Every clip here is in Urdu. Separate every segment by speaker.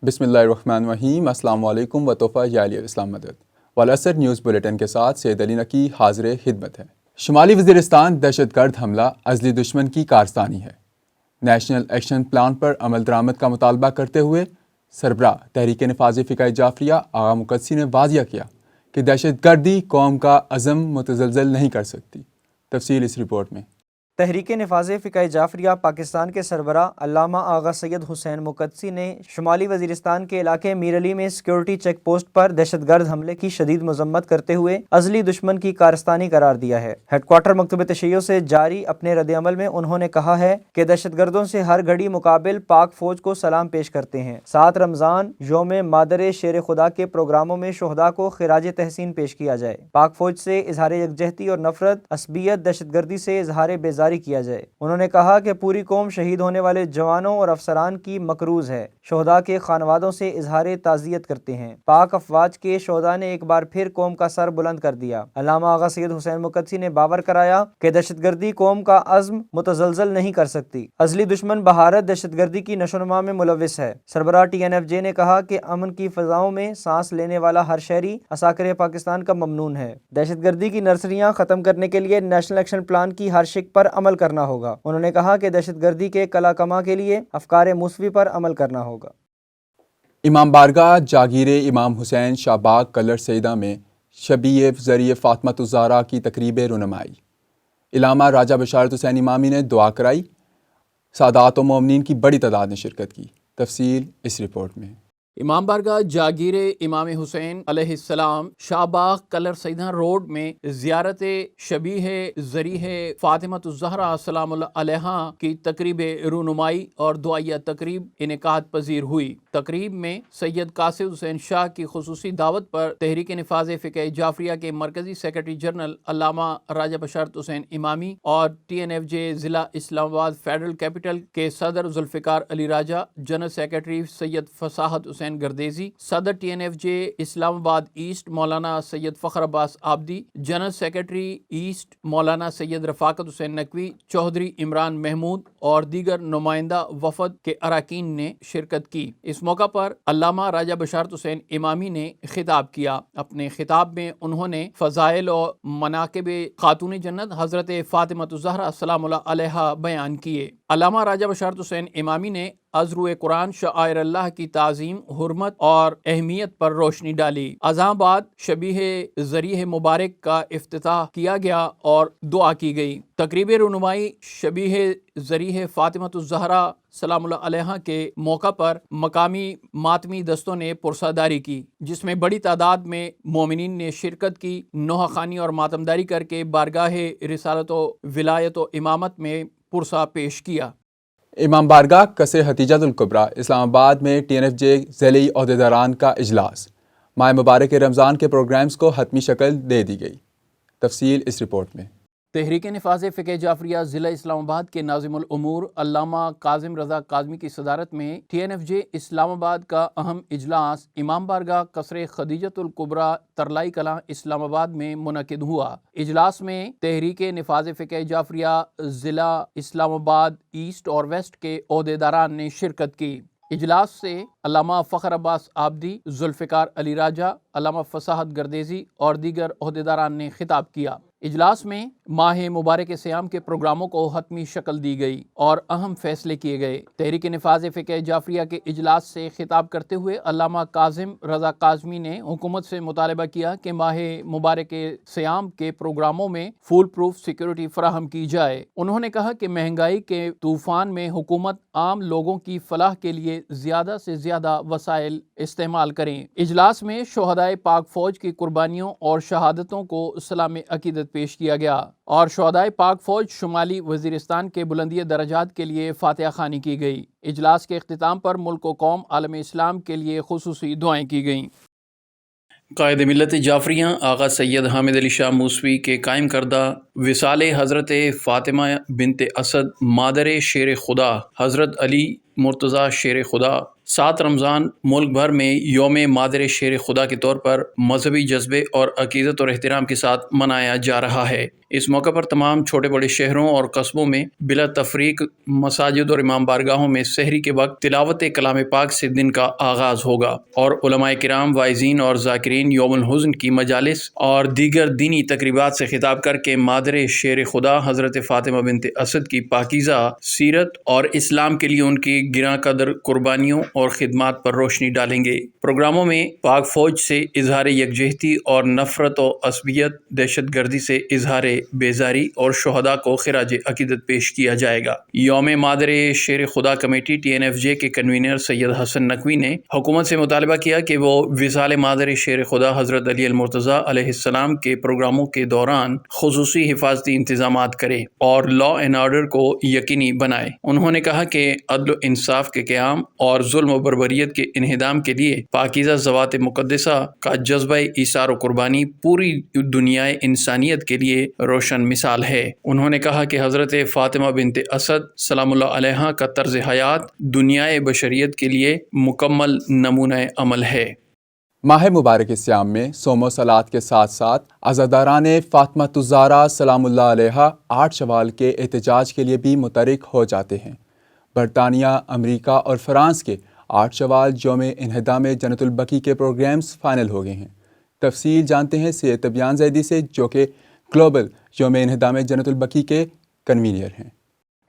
Speaker 1: بسم اللہ الرحمن الرحیم۔ السلام علیکم و توفہ یا علی الاسلام مدد۔ والعصر نیوز بلیٹن کے ساتھ سید علی نقی حاضر خدمت ہے۔ شمالی وزیرستان دہشت گرد حملہ ازلی دشمن کی کارستانی ہے۔ نیشنل ایکشن پلان پر عمل درآمد کا مطالبہ کرتے ہوئے سربراہ تحریک نفاذ فقہ جعفریہ آغا مقدسی نے واضح کیا کہ دہشت گردی قوم کا عزم متزلزل نہیں کر سکتی۔ تفصیل اس رپورٹ میں۔
Speaker 2: تحریک نفاذ فقہ جعفریہ پاکستان کے سربراہ علامہ آغا سید حسین مقدسی نے شمالی وزیرستان کے علاقے میر علی میں سیکورٹی چیک پوسٹ پر دہشت گرد حملے کی شدید مذمت کرتے ہوئے ازلی دشمن کی کارستانی قرار دیا ہے۔ ہیڈ کوارٹر مکتب تشیع سے جاری اپنے رد عمل میں انہوں نے کہا ہے کہ دہشت گردوں سے ہر گھڑی مقابل پاک فوج کو سلام پیش کرتے ہیں۔ 7 رمضان یوم مادر شیر خدا کے پروگراموں میں شہداء کو خراج تحسین پیش کیا جائے۔ پاک فوج سے اظہار یکجہتی اور نفرت، عصبیت، دہشت گردی سے اظہار بیزاری کیا جائے۔ انہوں نے کہا کہ پوری قوم شہید ہونے والے جوانوں اور افسران کی مقروض ہے، شہداء کے خانوادوں سے اظہار تعزیت کرتے ہیں۔ پاک افواج کے شہداء نے ایک بار پھر قوم کا سر بلند کر دیا۔ علامہ آغا سید حسین مقدسی نے باور کرایا کہ دہشت گردی قوم کا عزم متزلزل نہیں کر سکتی۔ ازلی دشمن بھارت دہشت گردی کی نشو و نما میں ملوث ہے۔ سربراہ TNFJ نے کہا کہ امن کی فضاؤں میں سانس لینے والا ہر شہری عساکر پاکستان کا ممنون ہے۔ دہشت گردی کی نرسریاں ختم کرنے کے لیے نیشنل ایکشن پلان کی ہر شق پر عمل کرنا ہوگا۔ انہوں نے کہا کہ دہشت گردی کے کلا کما کے لیے افکار موسوی پر عمل کرنا ہوگا۔
Speaker 1: امام بارگاہ جاگیر امام حسین شاہباغ کلر سیدہ میں شبیہ ذریعہ فاطمۃ الزہرا کی تقریب رونمائی۔ علامہ راجہ بشارت حسین امامی نے دعا کرائی۔ سادات و مومنین کی بڑی تعداد نے شرکت کی۔ تفصیل اس رپورٹ میں۔
Speaker 3: امام بارگاہ جاگیر امام حسین علیہ السلام شاہباغ کلر سیدہ روڈ میں زیارت شبیہ ذریح فاطمۃ الزہرا سلام اللہ علیہا کی تقریب رونمائی اور دعائیہ تقریب انعقاد پذیر ہوئی۔ تقریب میں سید قاصد حسین شاہ کی خصوصی دعوت پر تحریک نفاذ فقہ جعفریہ کے مرکزی سیکرٹری جنرل علامہ راجہ بشارت حسین امامی اور TNFJ ضلع اسلام آباد فیڈرل کیپٹل کے صدر ذوالفقار علی راجہ، جنرل سیکرٹری سید فصاحت حسین گردیزی، صدر TNFJ اسلام آباد ایسٹ مولانا سید فخر عباس آبدی، جنرل سیکرٹری ایسٹ مولانا سید رفاقت حسین نقوی، چودھری عمران محمود اور دیگر نمائندہ وفد کے اراکین نے شرکت کی۔ اس موقع پر علامہ راجہ بشارت حسین امامی نے خطاب کیا۔ اپنے خطاب میں انہوں نے فضائل و مناقب خاتون جنت حضرت فاطمۃ الزہرا سلام اللہ علیہا بیان کیے۔ علامہ راجہ بشارت حسین امامی نے از روئے قرآن شعائر اللہ کی تعظیم، حرمت اور اہمیت پر روشنی ڈالی۔ اذان بعد شبیہ ذریح مبارک کا افتتاح کیا گیا اور دعا کی گئی۔ تقریب رونمائی شبیہ ذریح فاطمۃ الزہرا سلام اللہ علیہا کے موقع پر مقامی ماتمی دستوں نے پرساداری کی، جس میں بڑی تعداد میں مومنین نے شرکت کی۔ نوحہ خوانی اور ماتمداری کر کے بارگاہ رسالت و ولایت و امامت میں پرسہ پیش کیا۔
Speaker 1: امام بارگاہ قصر حتیجۃ الکبریٰ اسلام آباد میں TNFJ ضلعی عہدیداران کا اجلاس۔ ماہ مبارک رمضان کے پروگرامز کو حتمی شکل دے دی گئی۔ تفصیل اس رپورٹ میں۔
Speaker 3: تحریک نفاذ فقہ جعفریہ ضلع اسلام آباد کے ناظم الامور علامہ کاظم رضا کاظمی کی صدارت میں TNFJ اسلام آباد کا اہم اجلاس امام بارگاہ قصر خدیجۃ الکبریٰ ترلائی کلاں اسلام آباد میں منعقد ہوا۔ اجلاس میں تحریک نفاذ فقہ جعفریہ ضلع اسلام آباد ایسٹ اور ویسٹ کے عہدیداران نے شرکت کی۔ اجلاس سے علامہ فخر عباس آبدی، ذوالفقار علی راجہ، علامہ فصاحت گردیزی اور دیگر عہدیداران نے خطاب کیا۔ اجلاس میں ماہ مبارک صیام کے پروگراموں کو حتمی شکل دی گئی اور اہم فیصلے کیے گئے۔ تحریک نفاذ فقہ جعفریہ کے اجلاس سے خطاب کرتے ہوئے علامہ کاظم رضا کاظمی نے حکومت سے مطالبہ کیا کہ ماہ مبارک صیام کے پروگراموں میں فول پروف سیکورٹی فراہم کی جائے۔ انہوں نے کہا کہ مہنگائی کے طوفان میں حکومت عام لوگوں کی فلاح کے لیے زیادہ سے زیادہ وسائل استعمال کریں۔ اجلاس میں شہدائے پاک فوج کی قربانیوں اور شہادتوں کو سلام عقیدت پیش کیا گیا اور شہدائے پاک فوج شمالی وزیرستان کے بلندی درجات کے لیے فاتحہ خوانی کی گئی۔ اجلاس کے اختتام پر ملک و قوم عالم اسلام کے لیے خصوصی دعائیں کی گئیں۔ قائد ملت جعفریہ آغا سید حامد علی شاہ موسوی کے قائم کردہ وصال حضرت فاطمہ بنت اسد مادر شیر خدا حضرت علی مرتضیٰ شیر خدا 7 رمضان ملک بھر میں یوم مادر شیر خدا کے طور پر مذہبی جذبے اور عقیدت اور احترام کے ساتھ منایا جا رہا ہے۔ اس موقع پر تمام چھوٹے بڑے شہروں اور قصبوں میں بلا تفریق مساجد اور امام بارگاہوں میں سحری کے وقت تلاوت کلام پاک سے دن کا آغاز ہوگا اور علماء کرام، واعظین اور ذاکرین یوم الحزن کی مجالس اور دیگر دینی تقریبات سے خطاب کر کے مادر شیر خدا حضرت فاطمہ بنت اسد کی پاکیزہ سیرت اور اسلام کے لیے ان کی گراں قدر قربانیوں اور خدمات پر روشنی ڈالیں گے۔ پروگراموں میں پاک فوج سے اظہار یکجہتی اور نفرت و عصبیت، دہشت گردی سے اظہار بیزاری اور شہداء کو خراج عقیدت پیش کیا جائے گا۔ یوم مادر شیر خدا کمیٹی TNFJ کے کنوینر سید حسن نقوی نے حکومت سے مطالبہ کیا کہ وہ وصال مادر شیر خدا حضرت علی المرتضیٰ علیہ السلام کے پروگراموں کے دوران خصوصی حفاظتی انتظامات کرے اور لا اینڈ آرڈر کو یقینی بنائے۔ انہوں نے کہا کہ عدل و انصاف کے قیام اور ظلم و بربریت کے انہدام کے لیے پاکیزہ ذوات مقدسہ کا جذبہ ایثار و قربانی پوری دنیا انسانیت کے لیے روشن مثال ہے۔ انہوں نے کہا کہ حضرت فاطمہ بنت اسد سلام اللہ علیہا کا طرز حیات دنیا بشریت کے لیے مکمل نمونہ عمل ہے۔
Speaker 1: ماہ مبارک صیام میں صوم و صلات کے ساتھ ساتھ عزاداران فاطمہ الزہرا سلام اللہ علیہا 8 شوال کے احتجاج کے لیے بھی متحرک ہو جاتے ہیں۔ برطانیہ، امریکہ اور فرانس کے 8 شوال یوم انہدام جنت البقیع کے پروگرامز فائنل ہو گئے ہیں۔ تفصیل جانتے ہیں سید طبیان زیدی سے، جو کہ گلوبل یوم انہدام جنت البقیع کے کنوینر ہیں۔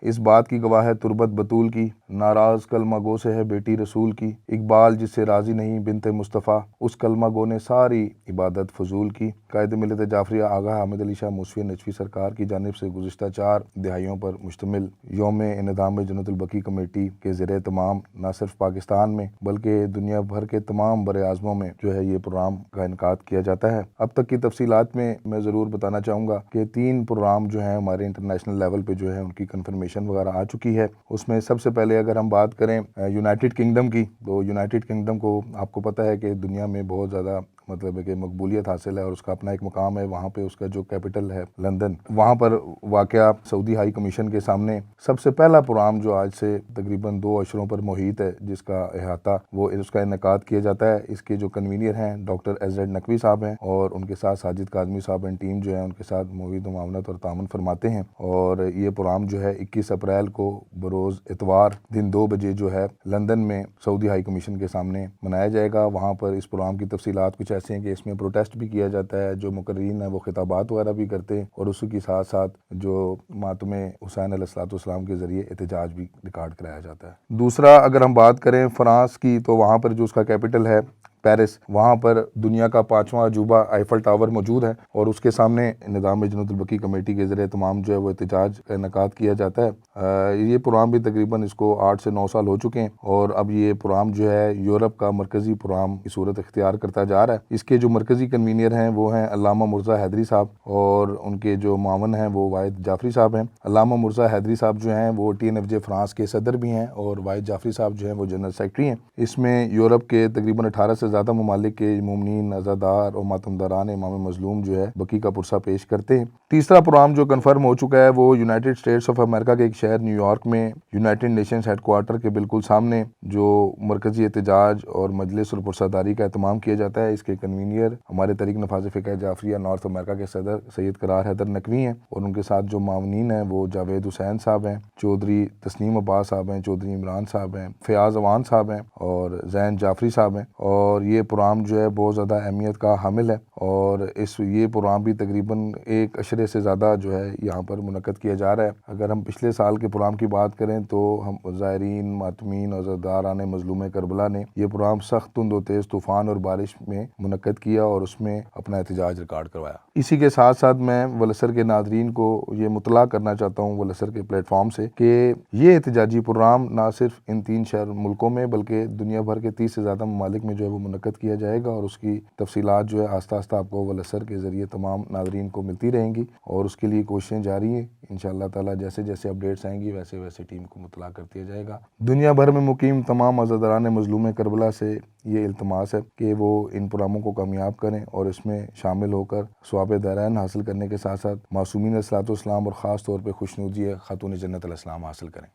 Speaker 4: اس بات کی گواہ ہے تربت بطول کی، ناراض کلمہ گو سے ہے بیٹی رسول کی، اقبال جس سے راضی نہیں بنت مصطفیٰ، اس کلمہ گو نے ساری عبادت فضول کی۔ قائد ملت جعفریہ آغا حامد علی شاہ موسوی نجفی سرکار کی جانب سے گزشتہ 4 دہائیوں پر مشتمل یوم انہدام جنت البقیع کمیٹی کے زیر اہتمام نہ صرف پاکستان میں بلکہ دنیا بھر کے تمام بر اعظموں میں جو ہے یہ پروگرام کا انعقاد کیا جاتا ہے۔ اب تک کی تفصیلات میں ضرور بتانا چاہوں گا کہ 3 پروگرام جو ہیں ہمارے انٹرنیشنل لیول پہ جو ہے ان کی کنفرمیشن وغیرہ آ چکی ہے۔ اس میں سب سے پہلے اگر ہم بات کریں یونائٹڈ کنگڈم کی، تو یونائٹڈ کنگڈم کو آپ کو پتہ ہے کہ دنیا میں بہت زیادہ مطلب ہے کہ مقبولیت حاصل ہے اور اس کا اپنا ایک مقام ہے، وہاں پہ اس کا جو کیپٹل ہے لندن، وہاں پر واقعہ سعودی ہائی کمیشن کے سامنے سب سے پہلا پروگرام جو آج سے تقریباً 2 اشروں پر محیط ہے، جس کا احاطہ وہ اس کا انعقاد کیا جاتا ہے۔ اس کے جو کنوینر ہیں ڈاکٹر ایزریڈ نقوی صاحب ہیں اور ان کے ساتھ ساجد کاظمی صاحب ہیں، ٹیم جو ہے ان کے ساتھ موید و معاونت اور تعاون فرماتے ہیں۔ اور یہ پروگرام جو ہے 21 اپریل کو بروز اتوار دن 2 بجے جو ہے لندن میں سعودی ہائی کمیشن کے سامنے منایا جائے گا۔ وہاں پر اس پروگرام کی تفصیلات کچھ ایسے ہیں کہ اس میں پروٹیسٹ بھی کیا جاتا ہے، جو مقررین ہیں وہ خطابات وغیرہ بھی کرتے ہیں اور اسی کے ساتھ ساتھ جو ماتم حسین علیہ السلام کے ذریعے احتجاج بھی ریکارڈ کرایا جاتا ہے۔ دوسرا اگر ہم بات کریں فرانس کی، تو وہاں پر جو اس کا کیپٹل ہے پیرس، وہاں پر دنیا کا 5واں عجوبہ آئیفل ٹاور موجود ہے اور اس کے سامنے نظام جنت البقیع کمیٹی کے ذریعے تمام جو ہے وہ احتجاج کا انعقاد کیا جاتا ہے۔ یہ پروگرام بھی تقریباً اس کو 8 سے 9 سال ہو چکے ہیں اور اب یہ پروگرام جو ہے یورپ کا مرکزی پروگرام کی صورت اختیار کرتا جا رہا ہے۔ اس کے جو مرکزی کنوینر ہیں وہ ہیں علامہ مرزا حیدری صاحب اور ان کے جو معاون ہیں وہ واحد جعفری صاحب ہیں۔ علامہ مرزا حیدری صاحب جو ہیں وہ TNFJ فرانس کے صدر بھی ہیں اور واحد جعفری صاحب جو ہیں وہ جنرل سیکرٹری ہیں۔ اس میں یورپ کے تقریباً 18 سے زیادہ ممالک کے مومنین، عزادار اور ماتمداران امام مظلوم جو ہے بقیع کا پرسہ پیش کرتے ہیں۔ تیسرا پروگرام جو کنفرم ہو چکا ہے وہ یونائٹڈ اسٹیٹس آف امریکہ کے ایک شہر نیو یارک میں یونائٹڈ نیشنز ہیڈ کوارٹر کے بالکل سامنے جو مرکزی احتجاج اور مجلس اور پرساداری کا اہتمام کیا جاتا ہے۔ اس کے کنوینر ہمارے تحریک نفاذ فقہ جعفریہ نارتھ امریکہ کے صدر سید قرار حیدر نقوی ہیں اور ان کے ساتھ جو معاونین ہیں وہ جاوید حسین صاحب ہیں، چودھری تسنیم عباس صاحب ہیں، چودھری عمران صاحب ہیں، فیاض اوان صاحب ہیں اور زین جعفری صاحب ہیں۔ اور یہ پروگرام جو ہے بہت زیادہ اہمیت کا حامل ہے اور یہ پروگرام بھی تقریباً 1 اشرے سے زیادہ جو ہے یہاں پر منعقد کیا جا رہا ہے۔ اگر ہم پچھلے سال کے پروگرام کی بات کریں تو ہم زائرین، ماتمین اور عزاداران مظلوم کربلا نے یہ پروگرام سخت دھند و تیز طوفان اور بارش میں منعقد کیا اور اس میں اپنا احتجاج ریکارڈ کروایا۔ اسی کے ساتھ ساتھ میں ولسر کے ناظرین کو یہ مطلع کرنا چاہتا ہوں ولسر کے پلیٹ فارم سے کہ یہ احتجاجی پروگرام نہ صرف ان 3 شہر ملکوں میں بلکہ دنیا بھر کے 30 سے زیادہ ممالک میں جو ہے وہ منعقد کیا جائے گا اور اس کی تفصیلات جو ہے آہستہ آہستہ آپ کو ولسر کے ذریعے تمام ناظرین کو ملتی رہیں گی اور اس کے لیے کوششیں جاری ہیں۔ انشاءاللہ تعالیٰ جیسے جیسے اپڈیٹس آئیں گی ویسے ویسے ٹیم کو مطلع کر دیا جائے گا۔ دنیا بھر میں مقیم تمام عزاداران مظلوم کربلا سے یہ التماس ہے کہ وہ ان پروگراموں کو کامیاب کریں اور اس میں شامل ہو کر ثواب دارین حاصل کرنے کے ساتھ ساتھ معصومین علیہ السلام اور خاص طور پہ خوشنودی خاتون جنت علیہ السلام حاصل کریں۔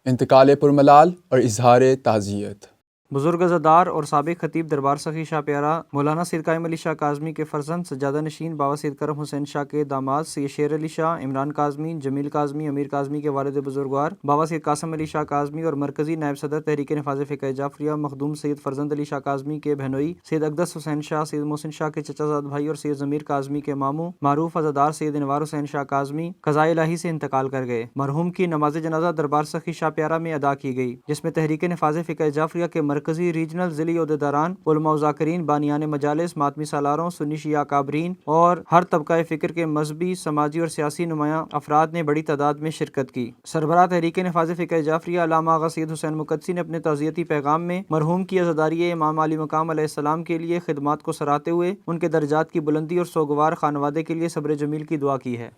Speaker 1: انتقال پرملال اور اظہار تعزیت۔
Speaker 2: بزرگ عزادار اور سابق خطیب دربار سخی شاہ پیارا مولانا سید قائم علی شاہ کاظمی کے فرزند سجادہ نشین بابا سید کرم حسین شاہ کے داماد سید شیر علی شاہ، عمران کاظمی، جمیل کاظمی، امیر کاظمی کے والد بزرگوار بابا سید قاسم علی شاہ کاظمی اور مرکزی نائب صدر تحریک نفاذ فقہ جعفریہ مخدوم سید فرزند علی شاہ کاظمی کے بہنوئی سید اقدس حسین شاہ، سید محسن شاہ کے چچا زاد بھائی اور سید ضمیر کاظمی کے ماموں معروف عزادار سید انوار حسین شاہ کاظمی قضائے الہی سے انتقال کر گئے۔ مرحوم کی نماز جنازہ دربار سخی شاہ پیارا میں ادا کی گئی، جس میں تحریک نفاذ فقہ جعفریہ کے مرکزی ریجنل ضلعی عہدیداران، علماء و ذاکرین، بانیان مجالس، ماتمی سالاروں، سنی شیعہ اکابرین اور ہر طبقہ فکر کے مذہبی، سماجی اور سیاسی نمایاں افراد نے بڑی تعداد میں شرکت کی۔ سربراہ تحریک نفاذ فقہ جعفریہ علامہ آغا سید حسین مقدسی نے اپنے تعزیتی پیغام میں مرحوم کی عزاداری امام علی مقام علیہ السلام کے لیے خدمات کو سراہتے ہوئے ان کے درجات کی بلندی اور سوگوار خانوادے کے لیے صبر جمیل کی دعا کی ہے۔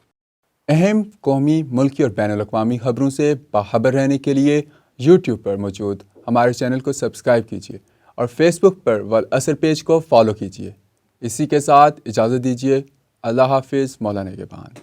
Speaker 1: اہم قومی، ملکی اور بین الاقوامی خبروں سے باخبر رہنے کے لیے یوٹیوب پر موجود ہمارے چینل کو سبسکرائب کیجیے اور فیس بک پر والاثر پیج کو فالو کیجیے۔ اسی کے ساتھ اجازت دیجیے۔ اللہ حافظ۔ مولانا نگہبان۔